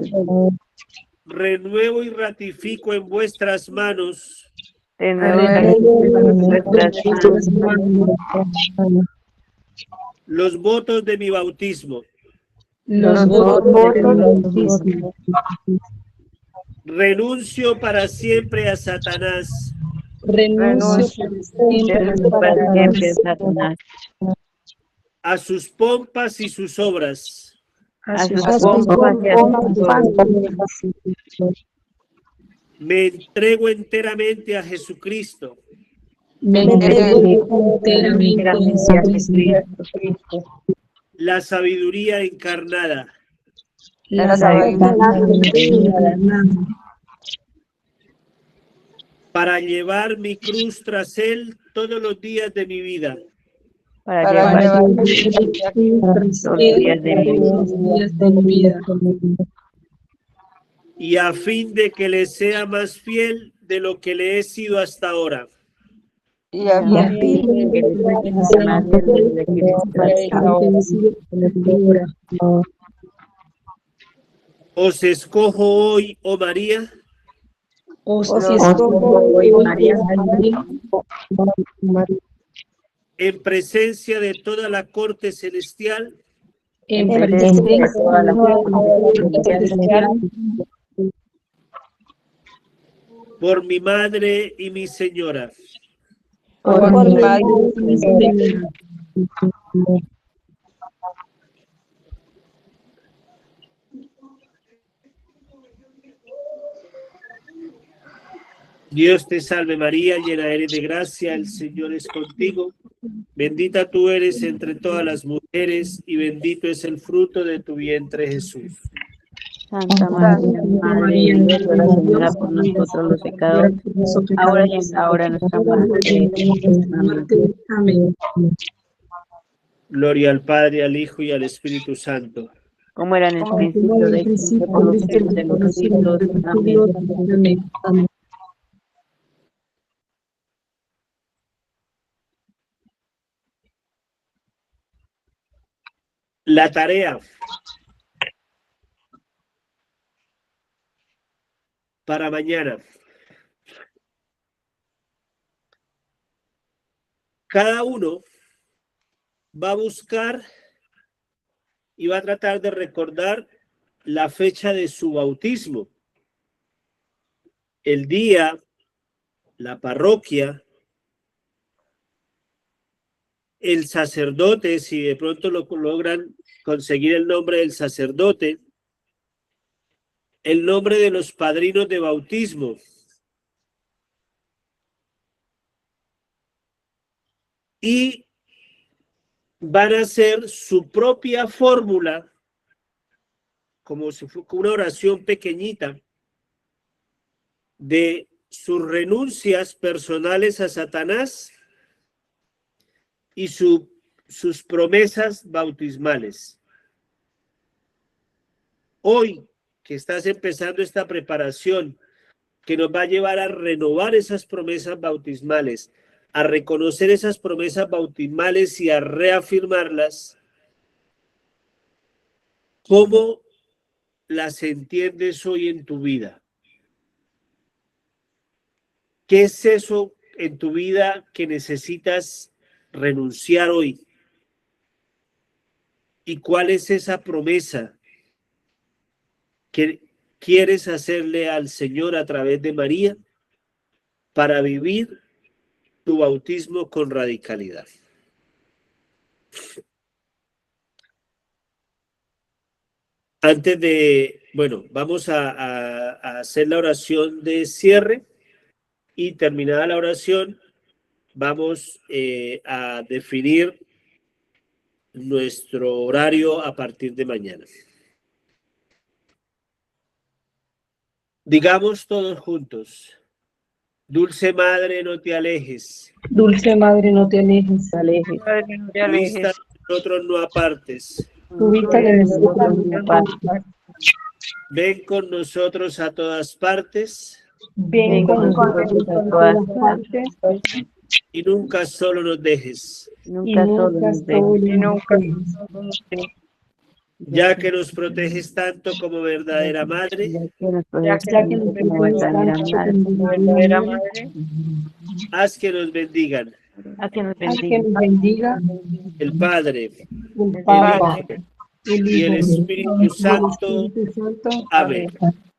renuevo y ratifico en vuestras manos de nuevo en nuestras manos los votos de mi bautismo. Los votos del bautismo. Renuncio para siempre a Satanás, Renuncio para siempre, Satanás, Satanás, a sus pompas y sus obras. a sus pompas y a sus obras. Me entrego enteramente a Jesucristo, me entrego enteramente a Jesucristo. la sabiduría encarnada, La sabiduría para llevar mi cruz tras él todos los días de mi vida. para llevar los días de mi vida. los días de mi vida. Y a fin de que le sea más fiel de lo que le he sido hasta ahora. y a fin Que les sea más fiel de que les trata. Os escojo hoy, oh María, Os Hoy, María, en presencia de toda la corte celestial, en presencia de presencia toda la de celestial, por mi madre y mi señora, por mi madre y Señora. Dios te salve María, llena eres de gracia, el Señor es contigo. Bendita tú eres entre todas las mujeres y bendito es el fruto de tu vientre Jesús. Santa María, Madre de Dios, ora Señora por nosotros los pecadores, ahora y en la hora de nuestra muerte. Amén. Amén. Gloria al Padre, al Hijo y al Espíritu Santo. Como era en el principio, de siempre, por los siglos de los siglos. Amén. Amén. La tarea para mañana. Cada uno va a buscar y va a tratar de recordar la fecha de su bautismo, el día, la parroquia, el sacerdote, si de pronto lo logran conseguir el nombre del sacerdote, el nombre de los padrinos de bautismo. Y van a hacer su propia fórmula, como si fuera una oración pequeñita, de sus renuncias personales a Satanás y sus promesas bautismales. Hoy que estás empezando esta preparación que nos va a llevar a renovar esas promesas bautismales, a reconocer esas promesas bautismales y a reafirmarlas, ¿cómo las entiendes hoy en tu vida? ¿Qué es eso en tu vida que necesitas renunciar hoy? ¿Y cuál es esa promesa que quieres hacerle al Señor a través de María para vivir tu bautismo con radicalidad? Antes de, bueno, vamos a hacer la oración de cierre y terminada la oración, vamos a definir nuestro horario a partir de mañana. Digamos todos juntos: Dulce Madre, no te alejes. Dulce Madre, no te alejes. Padre, no te Tu vista alejes. de nosotros no apartes. Tu vista de nosotros no apartes. Ven con nosotros a todas partes Ven con nosotros a todas partes y nunca solo nos dejes. y Nunca solo nunca nos dejes. solo Y nos nunca dejes. Ya que nos proteges tanto como verdadera madre, Ya que nos Ya proteges que nos como proteges verdadera tanto madre. como verdadera madre, haz que nos bendigan A que nos haz que bendiga. nos bendiga el Padre, el el Padre, Hijo el y el Hijo Espíritu y el Santo. Espíritu Santo. Amén.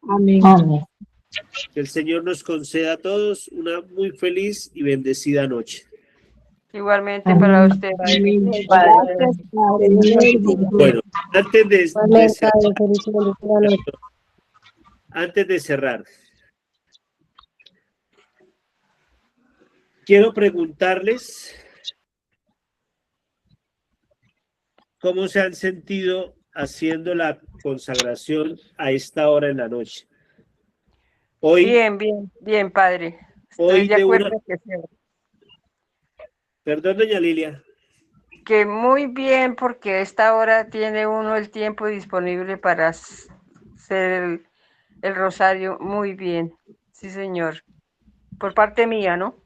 Amén. Amén. Que el Señor nos conceda a todos una muy feliz y bendecida noche. Igualmente Amén. para usted. Amén. Padre. Gracias, Padre. Dios lo bendiga. Bueno, antes de Amén, cerrar, Padre. Feliz y bendecida noche. Quiero preguntarles cómo se han sentido haciendo la consagración a esta hora en la noche. Hoy, Bien, padre. hoy Estoy de de acuerdo una, que sí. perdón, doña Lilia, Que muy bien, porque a esta hora tiene uno el tiempo disponible para hacer el rosario muy bien. Sí, señor. Por parte mía, ¿no?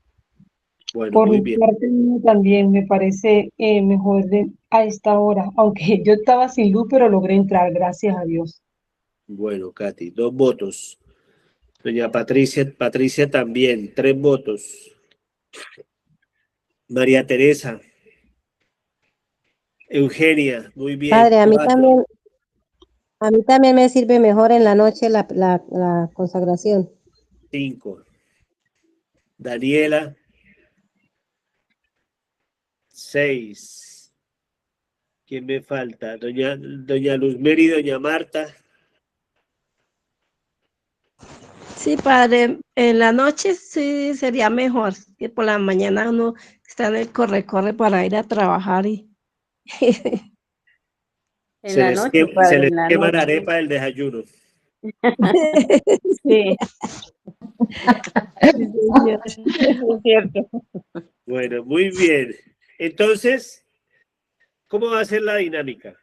bueno, Por muy mi bien, parte mía también me parece mejor a esta hora, aunque yo estaba sin luz, pero logré entrar, gracias a Dios. bueno, Katy, 2 votos. Doña Patricia también, 3 votos. María Teresa, Eugenia, muy bien, Padre, 4, a mí también me sirve mejor en la noche la consagración. 5. Daniela, 6. ¿Quién me falta? Doña Luzmeri, doña Marta. Sí, Padre, en la noche sí sería mejor que por la mañana uno está en el corre-corre para ir a trabajar y En la noche, Se padre, les en la quema la noche. arepa del desayuno. Sí, Sí, señor. eso es cierto. Bueno, muy bien. Entonces, ¿cómo va a ser la dinámica?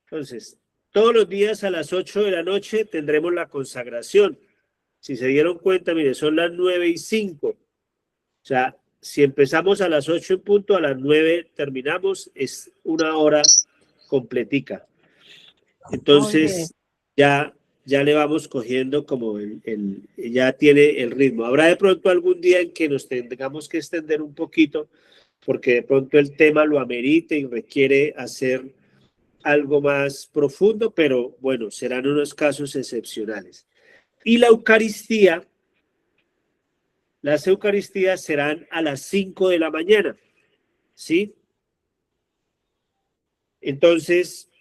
Entonces, todos los días a las 8 de la noche tendremos la consagración. Si se dieron cuenta, mire, son las 9:05. O sea, si empezamos a las 8 en punto, a las 9 terminamos, es una hora completica. Muy bien. Entonces, ya le vamos cogiendo como ya tiene el ritmo. Habrá de pronto algún día en que nos tengamos que extender un poquito, porque de pronto el tema lo amerite y requiere hacer algo más profundo, pero bueno, serán unos casos excepcionales. Y las Eucaristías serán a las 5 de la mañana, ¿sí? Entonces,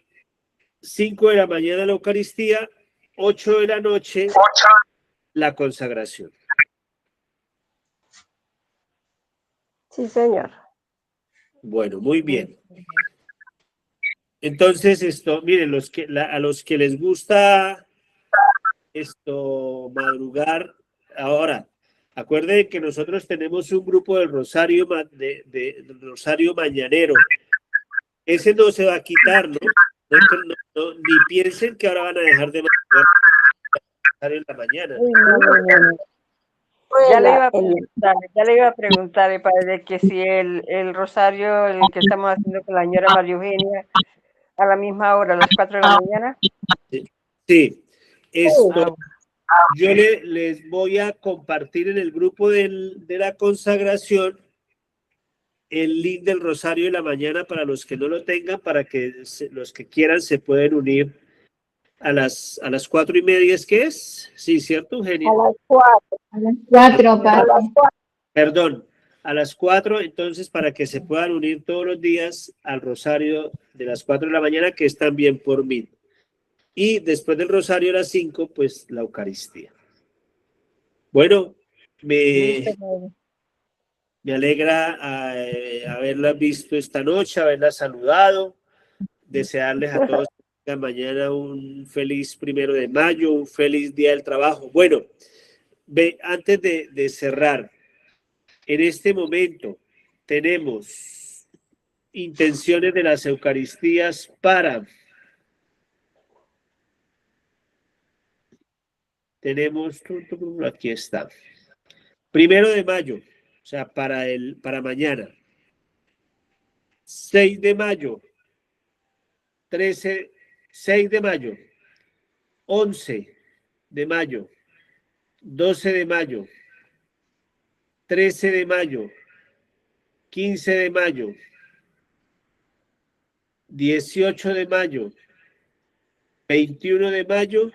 5 de la mañana la Eucaristía, 8 de la noche la consagración. Sí, señor. Bueno, muy bien. Entonces, miren, a los que les gusta madrugar, ahora, acuerden que nosotros tenemos un grupo del Rosario, del Rosario Mañanero. Ese no se va a quitar, ¿no? Ni piensen que ahora van a dejar de madrugar en la mañana. Uy, no. Ya le iba a preguntar, padre, que si el rosario, el que estamos haciendo con la señora María Eugenia, a la misma hora, a las 4 de la mañana. Sí, esto Ah, yo les voy a compartir en el grupo de la consagración el link del Rosario de la Mañana para los que no lo tengan, para que los que quieran se pueden unir a las 4:30, ¿es que es? Sí, ¿cierto, Eugenia? A las 4. A las 4, padre. Perdón, a las 4, entonces, para que se puedan unir todos los días al Rosario de las 4 de la mañana, que es también por mí. Y después del rosario a las 5, pues la Eucaristía. Bueno, Listo, me padre. alegra haberla visto esta noche, haberla saludado, desearles a todos esta mañana un feliz 1 de mayo, un feliz día del trabajo. Bueno, antes de cerrar, en este momento tenemos intenciones de las Eucaristías para... Tenemos, aquí está, 1 de mayo, o sea, para mañana. 6 de mayo, 6 de mayo, 11 de mayo, 12 de mayo, 13 de mayo, 15 de mayo, 18 de mayo, 21 de mayo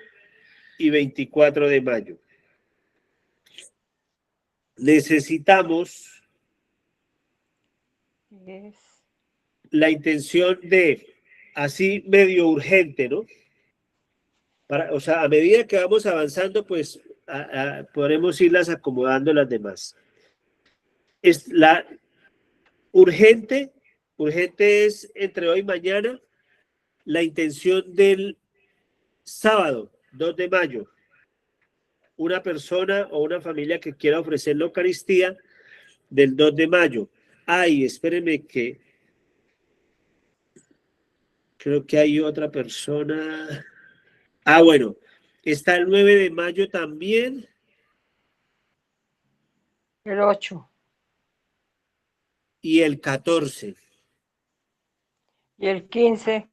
y 24 de mayo. Necesitamos Yes. la intención de, así medio urgente, ¿no? O sea, a medida que vamos avanzando, pues podremos irlas acomodando las demás. Es la urgente es entre hoy y mañana, la intención del sábado, 2 de mayo. Una persona o una familia que quiera ofrecer la Eucaristía del 2 de mayo. Ay, espérenme que creo que hay otra persona. Ah, bueno, está el 9 de mayo también. El 8. Y el 14. Y el 15.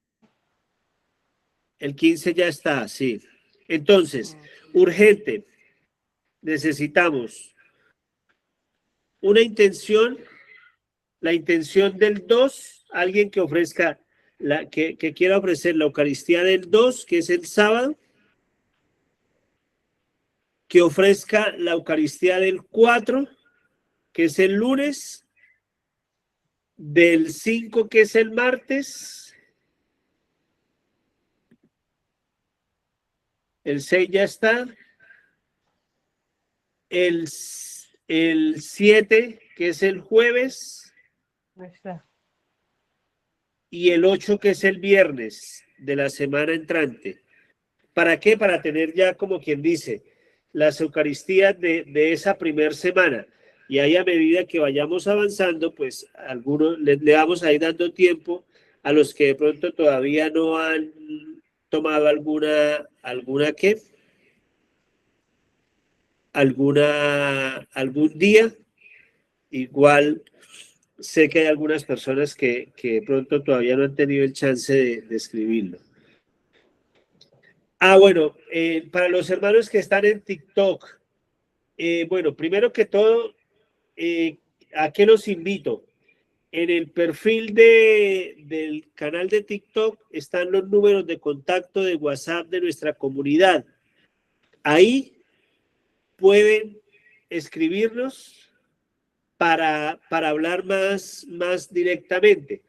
El 15 ya está, sí. Entonces, urgente. Necesitamos una intención, la intención del 2, alguien que ofrezca, que quiera ofrecer la Eucaristía del 2, que es el sábado, que ofrezca la Eucaristía del 4, que es el lunes, del 5, que es el martes, el 6 ya está, el 7, que es el jueves, Ahí está. y el 8, que es el viernes de la semana entrante. ¿Para qué? Para tener ya, como quien dice, las Eucaristías de esa primer semana. Y ahí a medida que vayamos avanzando, pues algunos le vamos a ir dando tiempo a los que de pronto todavía no han tomado algún día. Igual sé que hay algunas personas que de pronto todavía no han tenido el chance de escribirlo. Bueno, para los hermanos que están en TikTok, bueno, primero que todo, ¿a qué los invito? En el perfil del canal de TikTok están los números de contacto de WhatsApp de nuestra comunidad. Ahí pueden escribirnos para hablar más directamente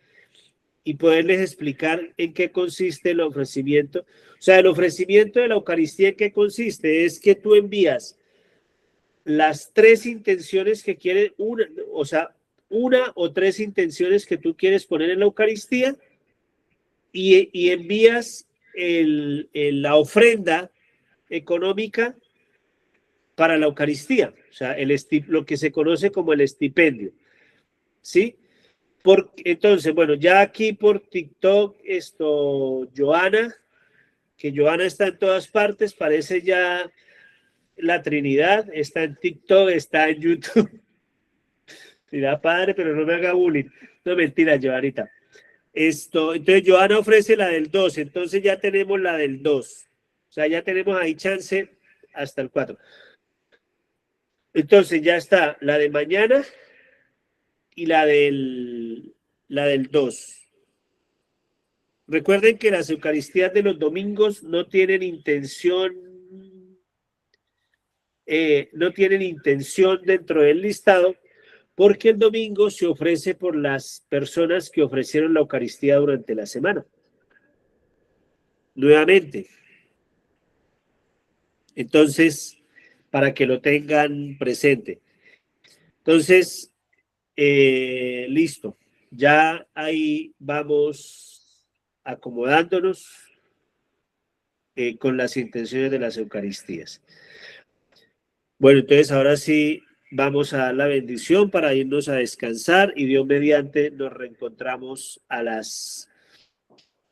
y poderles explicar en qué consiste el ofrecimiento. O sea, el ofrecimiento de la Eucaristía, ¿en qué consiste? Es que tú envías las 3 intenciones que quieres, una o 3 intenciones que tú quieres poner en la Eucaristía y envías la ofrenda económica para la Eucaristía, o sea, lo que se conoce como el estipendio, ¿sí? Entonces, bueno, ya aquí por TikTok, Joana, que Joana está en todas partes, parece ya la Trinidad, está en TikTok, está en YouTube. Mira, padre, pero no me haga bullying. No, mentira, Joanita. Entonces Joana ofrece la del 2, entonces ya tenemos la del 2. O sea, ya tenemos ahí chance hasta el 4. Entonces ya está la de mañana y la del 2. Recuerden que las Eucaristías de los domingos no tienen intención dentro del listado, porque el domingo se ofrece por las personas que ofrecieron la Eucaristía durante la semana. Nuevamente, Entonces, para que lo tengan presente. Entonces, listo. Ya ahí vamos acomodándonos con las intenciones de las Eucaristías. Bueno, entonces ahora sí vamos a dar la bendición para irnos a descansar y Dios mediante nos reencontramos a las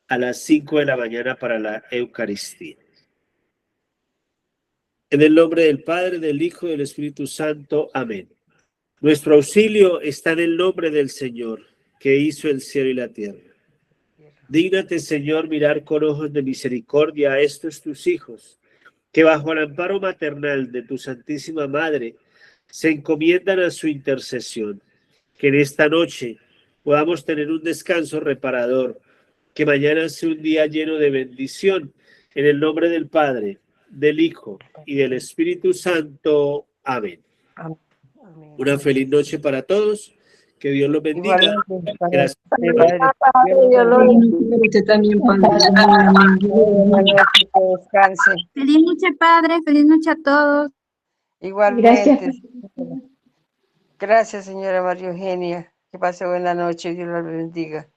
5 de la mañana para la Eucaristía. En el nombre del Padre, del Hijo y del Espíritu Santo. Amén. Nuestro auxilio está en el nombre del Señor, que hizo el cielo y la tierra. Dígnate, Señor, mirar con ojos de misericordia a estos tus hijos, que bajo el amparo maternal de tu Santísima Madre se encomiendan a su intercesión. Que en esta noche podamos tener un descanso reparador, que mañana sea un día lleno de bendición. En el nombre del Padre, del Hijo y del Espíritu Santo. Amén. Amén. Una feliz noche para todos. Que Dios los bendiga. Igualmente, para Gracias. usted, Padre. Dios lo bendiga. Usted también, Padre. Que descanse. Feliz noche, Padre. Feliz noche a todos. Igualmente. Gracias. Gracias, señora María Eugenia. Que pase buena noche y Dios la bendiga.